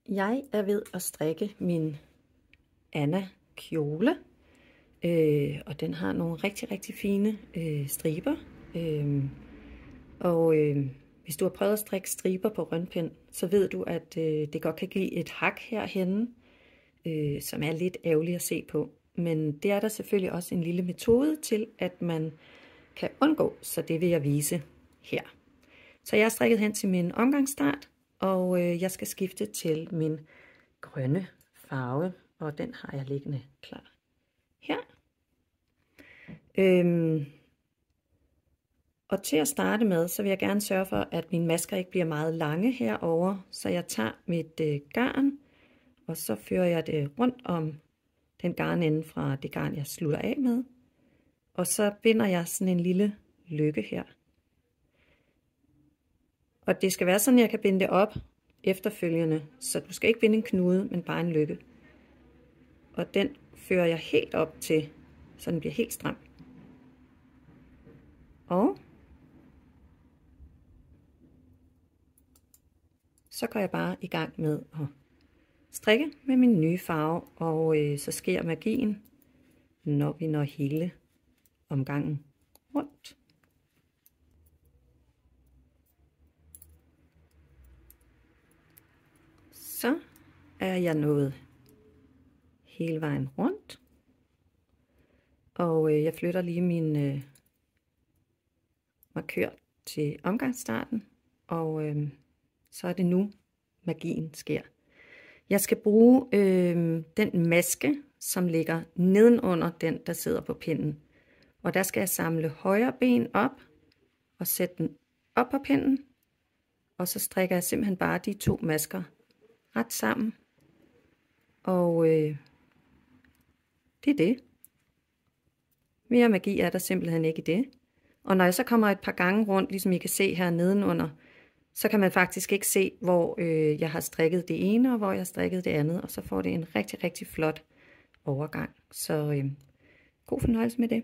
Jeg er ved at strikke min Anna kjole, og den har nogle rigtig fine striber. Hvis du har prøvet at strikke striber på rønpind, så ved du, at det godt kan give et hak herhenne, som er lidt ærgerligt at se på. Men det er der selvfølgelig også en lille metode til, at man kan undgå, så det vil jeg vise her. Så jeg har strikket hen til min omgangsstart, og jeg skal skifte til min grønne farve, og den har jeg liggende klar her. Og til at starte med, så vil jeg gerne sørge for, at mine masker ikke bliver meget lange herover, så jeg tager mit garn, og så fører jeg det rundt om den garnende fra det garn, jeg slutter af med. Og så binder jeg sådan en lille lykke her. Og det skal være sådan, at jeg kan binde det op efterfølgende, så du skal ikke binde en knude, men bare en lykke. Og den fører jeg helt op til, så den bliver helt stram. Og så går jeg bare i gang med at strikke med min nye farve, og så sker magien, når vi når hele omgangen rundt. Så er jeg nået hele vejen rundt, og jeg flytter lige min markør til omgangsstarten, og så er det nu magien sker. Jeg skal bruge den maske, som ligger nedenunder den, der sidder på pinden. Og der skal jeg samle højre ben op og sætte den op på pinden. Og så strikker jeg simpelthen bare de to masker ret sammen. Og det er det. Mere magi er der simpelthen ikke i det. Og når jeg så kommer et par gange rundt, ligesom I kan se her nedenunder, så kan man faktisk ikke se, hvor jeg har strikket det ene, og hvor jeg har strikket det andet. Og så får det en rigtig flot overgang. Så god fornøjelse med det.